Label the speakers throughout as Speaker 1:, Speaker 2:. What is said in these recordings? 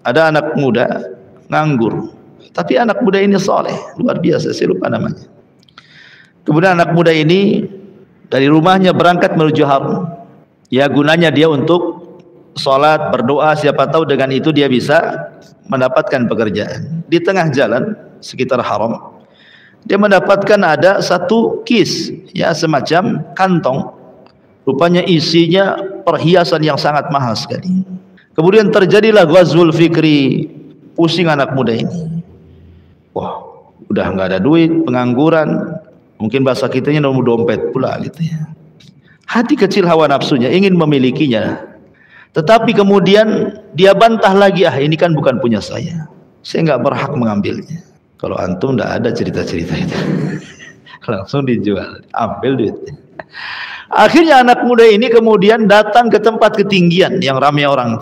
Speaker 1: ada anak muda nganggur, tapi anak muda ini soleh, luar biasa, saya lupa namanya. Kemudian anak muda ini dari rumahnya berangkat menuju haram. Ya, gunanya dia untuk sholat, berdoa, siapa tahu dengan itu dia bisa mendapatkan pekerjaan. Di tengah jalan sekitar haram, dia mendapatkan ada satu kis, ya semacam kantong. Rupanya isinya perhiasan yang sangat mahal sekali. Kemudian terjadilah ghazwul fikri, pusing anak muda ini. Wah, udah nggak ada duit, pengangguran, mungkin bahasa kitanya nemu dompet pula gitu ya. Hati kecil hawa nafsunya ingin memilikinya, tetapi kemudian dia bantah lagi, ini kan bukan punya saya nggak berhak mengambilnya. Kalau antum nggak ada cerita-cerita itu, langsung dijual, ambil duitnya. Akhirnya anak muda ini kemudian datang ke tempat ketinggian yang ramai orang,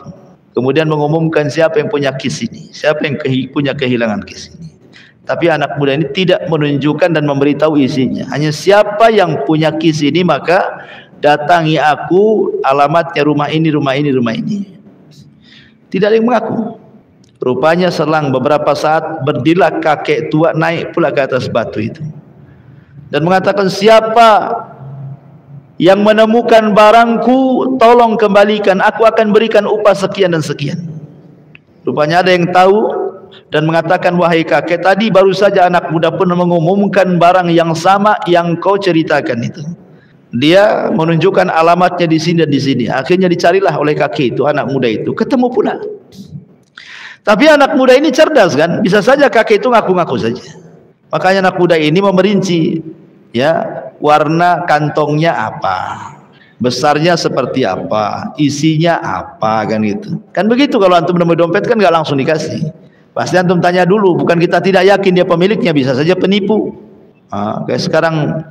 Speaker 1: kemudian mengumumkan siapa yang punya kis ini, siapa yang punya kehilangan kis ini. Tapi anak muda ini tidak menunjukkan dan memberitahu isinya, hanya siapa yang punya kis ini maka datangi aku, alamatnya rumah ini, rumah ini, rumah ini. Tidak ada yang mengaku. Rupanya selang beberapa saat berdirilah kakek tua naik pula ke atas batu itu dan mengatakan, siapa yang menemukan barangku tolong kembalikan, aku akan berikan upah sekian dan sekian. Rupanya ada yang tahu dan mengatakan, wahai kakek, tadi baru saja anak muda pun mengumumkan barang yang sama yang kau ceritakan itu. Dia menunjukkan alamatnya di sini dan di sini. Akhirnya dicarilah oleh kakek itu, anak muda itu ketemu pula. Tapi anak muda ini cerdas kan, bisa saja kakek itu ngaku-ngaku saja. Makanya anak muda ini memerinci, ya, warna kantongnya apa, besarnya seperti apa, isinya apa, kan gitu. Kan begitu kalau antum nemu dompet kan nggak langsung dikasih. Pasti antum tanya dulu, bukan kita tidak yakin dia pemiliknya, bisa saja penipu. Kayak sekarang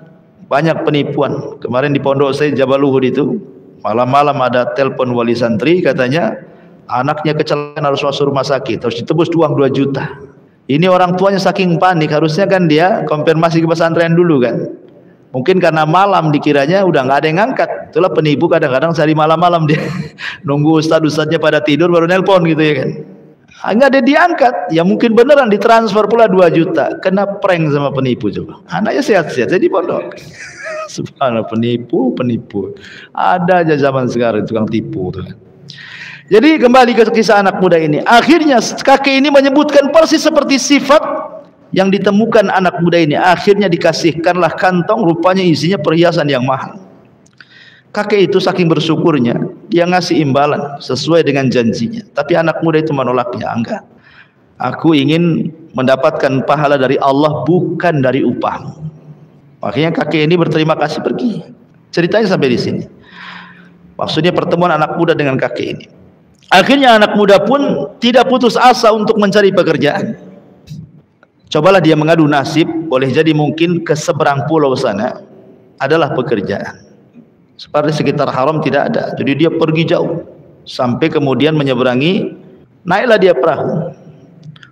Speaker 1: banyak penipuan. Kemarin di pondok saya Jabal Uhud itu malam-malam ada telepon wali santri, katanya anaknya kecelakaan harus masuk rumah sakit, harus ditebus uang 2 juta. Ini orang tuanya saking panik, harusnya kan dia konfirmasi ke pesantren dulu kan. Mungkin karena malam dikiranya udah nggak ada yang ngangkat. Itulah penipu, kadang-kadang sehari malam-malam dia nunggu ustadz-ustadznya pada tidur baru nelpon gitu ya kan. Nggak ada diangkat, ya mungkin beneran ditransfer pula 2 juta. Kena prank sama penipu coba. Anaknya sehat-sehat jadi pondok. Subhanallah, penipu. Ada aja zaman sekarang tukang tipu tuh. Jadi kembali ke kisah anak muda ini. Akhirnya kakek ini menyebutkan persis seperti sifat yang ditemukan anak muda ini. Akhirnya dikasihkanlah kantong, rupanya isinya perhiasan yang mahal. Kakek itu saking bersyukurnya, dia ngasih imbalan sesuai dengan janjinya. Tapi anak muda itu menolaknya, enggak. Aku ingin mendapatkan pahala dari Allah, bukan dari upahmu. Makanya kakek ini berterima kasih pergi. Ceritanya sampai di sini. Maksudnya pertemuan anak muda dengan kakek ini. Akhirnya anak muda pun tidak putus asa untuk mencari pekerjaan. Cobalah dia mengadu nasib, boleh jadi mungkin ke seberang pulau sana adalah pekerjaan. Seperti sekitar haram tidak ada, jadi dia pergi jauh sampai kemudian menyeberangi, naiklah dia perahu.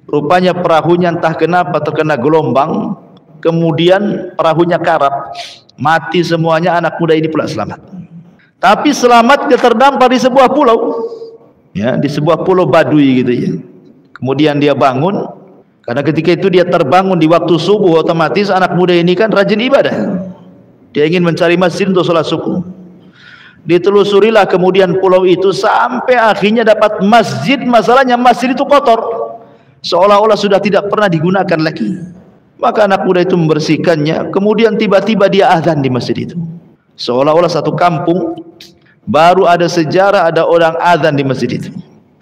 Speaker 1: Rupanya perahunya entah kenapa terkena gelombang, kemudian perahunya karam, mati semuanya. Anak muda ini pula selamat. Tapi selamat dia terdampar di sebuah pulau, ya, di sebuah pulau Badui gitu ya. Kemudian dia bangun, karena ketika itu dia terbangun di waktu subuh, otomatis anak muda ini kan rajin ibadah. Dia ingin mencari masjid untuk sholat subuh. Ditelusurilah kemudian pulau itu sampai akhirnya dapat masjid. Masalahnya masjid itu kotor, seolah-olah sudah tidak pernah digunakan lagi. Maka anak muda itu membersihkannya. Kemudian tiba-tiba dia azan di masjid itu, seolah-olah satu kampung baru ada sejarah ada orang azan di masjid itu.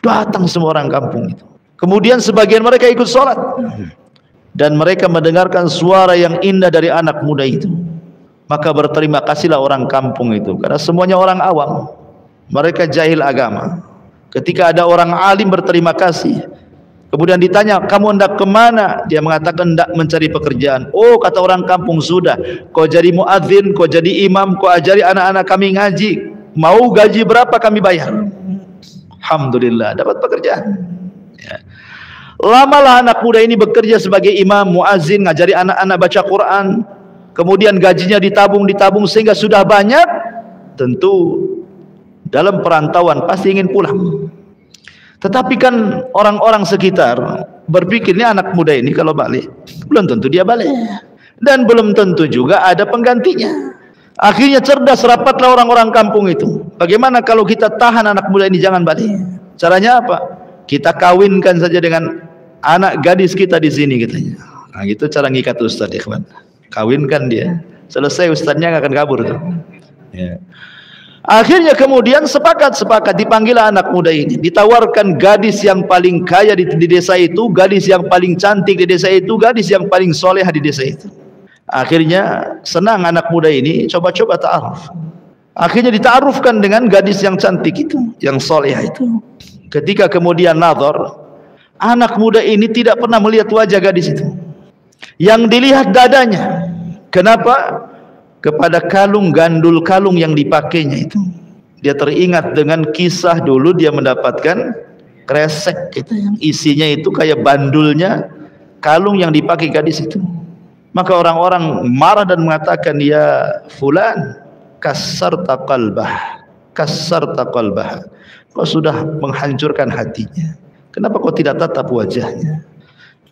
Speaker 1: Datang semua orang kampung itu. Kemudian sebagian mereka ikut sholat dan mereka mendengarkan suara yang indah dari anak muda itu. Maka berterima kasihlah orang kampung itu, karena semuanya orang awam, mereka jahil agama. Ketika ada orang alim berterima kasih, kemudian ditanya, kamu hendak kemana? Dia mengatakan hendak mencari pekerjaan. Oh, kata orang kampung, sudah, kau jadi muadzin, kau jadi imam, kau ajari anak-anak kami ngaji, mau gaji berapa kami bayar. Alhamdulillah dapat pekerjaan ya. Lamalah anak muda ini bekerja sebagai imam, muadzin, ngajari anak-anak baca Quran. Kemudian gajinya ditabung sehingga sudah banyak. Tentu dalam perantauan pasti ingin pulang. Tetapi kan orang-orang sekitar berpikir, ini anak muda ini kalau balik belum tentu dia balik, dan belum tentu juga ada penggantinya. Akhirnya cerdas rapatlah orang-orang kampung itu. Bagaimana kalau kita tahan anak muda ini jangan balik? Caranya apa? Kita kawinkan saja dengan anak gadis kita di sini katanya. Nah, gitu cara ngikat ustaz, ikhwan. Kawinkan dia. Selesai ustaznya nggak akan kabur tuh. Ya. Akhirnya kemudian sepakat dipanggil anak muda ini, ditawarkan gadis yang paling kaya di desa itu, gadis yang paling cantik di desa itu, gadis yang paling solehah di desa itu. Akhirnya senang anak muda ini, coba-coba ta'aruf. Akhirnya dita'arufkan dengan gadis yang cantik itu, yang solehah itu. Ketika kemudian nazar, anak muda ini tidak pernah melihat wajah gadis itu. Yang dilihat dadanya. Kenapa? Kepada kalung, gandul kalung yang dipakainya itu. Dia teringat dengan kisah dulu dia mendapatkan kresek gitu, yang isinya itu kayak bandulnya kalung yang dipakai gadis itu. Maka orang-orang marah dan mengatakan, ya fulan, kasarta qalbah, kau sudah menghancurkan hatinya. Kenapa kau tidak tatap wajahnya?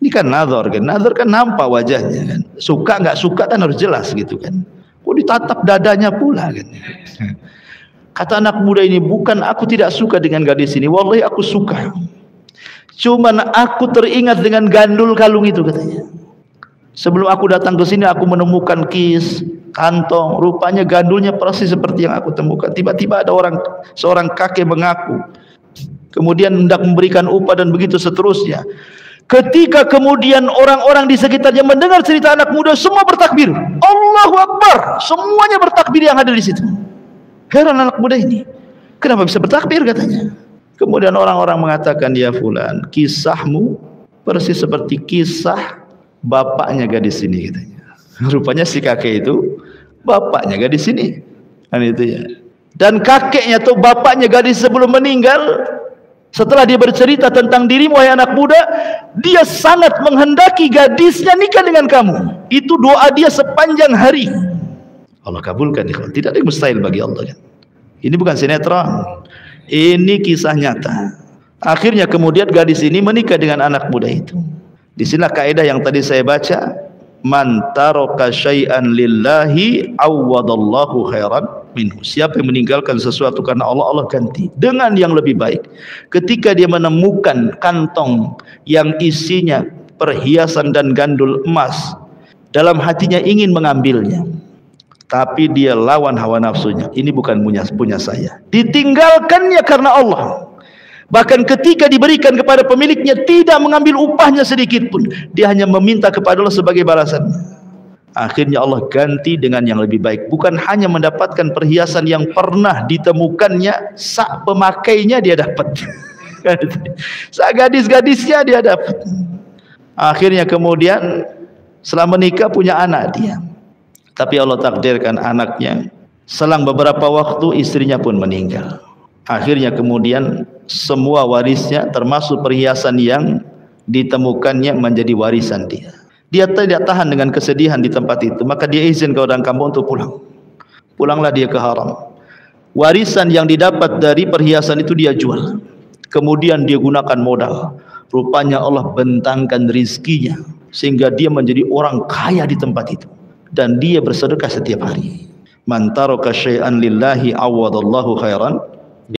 Speaker 1: Ini kan nazar kan nampak wajahnya kan. Suka nggak suka kan harus jelas gitu kan. Kok ditatap dadanya pula kan. Kata anak muda ini, bukan aku tidak suka dengan gadis ini, wallahi aku suka. Cuman aku teringat dengan gandul kalung itu katanya. Sebelum aku datang ke sini aku menemukan kantong, rupanya gandulnya persis seperti yang aku temukan. Tiba-tiba ada seorang kakek mengaku, kemudian hendak memberikan upah dan begitu seterusnya. Ketika kemudian orang-orang di sekitarnya mendengar cerita anak muda, semua bertakbir, Allahu Akbar, semuanya bertakbir yang ada di situ. Heran anak muda ini, kenapa bisa bertakbir katanya. Kemudian orang-orang mengatakan, ya fulan, kisahmu persis seperti kisah bapaknya gadis ini katanya. Rupanya si kakek itu bapaknya gadis ini kan itu ya. Dan kakeknya tuh bapaknya gadis sebelum meninggal, setelah dia bercerita tentang dirimu wahai anak muda, dia sangat menghendaki gadisnya nikah dengan kamu. Itu doa dia sepanjang hari. Allah kabulkan. Tidak ada yang mustahil bagi Allah kan. Ini bukan sinetron, ini kisah nyata. Akhirnya kemudian gadis ini menikah dengan anak muda itu. Di sinilah kaidah yang tadi saya baca, man taraka syai'an lillahi awwadallahu khairan minhu. Siapa yang meninggalkan sesuatu karena Allah, Allah ganti dengan yang lebih baik. Ketika dia menemukan kantong yang isinya perhiasan dan gandul emas, dalam hatinya ingin mengambilnya, tapi dia lawan hawa nafsunya. Ini bukan punya saya. Ditinggalkannya karena Allah. Bahkan ketika diberikan kepada pemiliknya, tidak mengambil upahnya sedikit pun. Dia hanya meminta kepada Allah sebagai balasannya. Akhirnya Allah ganti dengan yang lebih baik. Bukan hanya mendapatkan perhiasan yang pernah ditemukannya, sak pemakainya dia dapat. Sak gadis-gadisnya dia dapat. Akhirnya kemudian setelah menikah punya anak dia. Tapi Allah takdirkan anaknya, selang beberapa waktu istrinya pun meninggal. Akhirnya kemudian semua warisnya termasuk perhiasan yang ditemukannya menjadi warisan dia. Dia tidak tahan dengan kesedihan di tempat itu, maka dia izin ke orang kampung untuk pulang. Pulanglah dia ke Haram. Warisan yang didapat dari perhiasan itu dia jual. Kemudian dia gunakan modal. Rupanya Allah bentangkan rizkinya sehingga dia menjadi orang kaya di tempat itu. Dan dia bersedekah setiap hari. Man taraka syai'an lillahi awadallahu khairan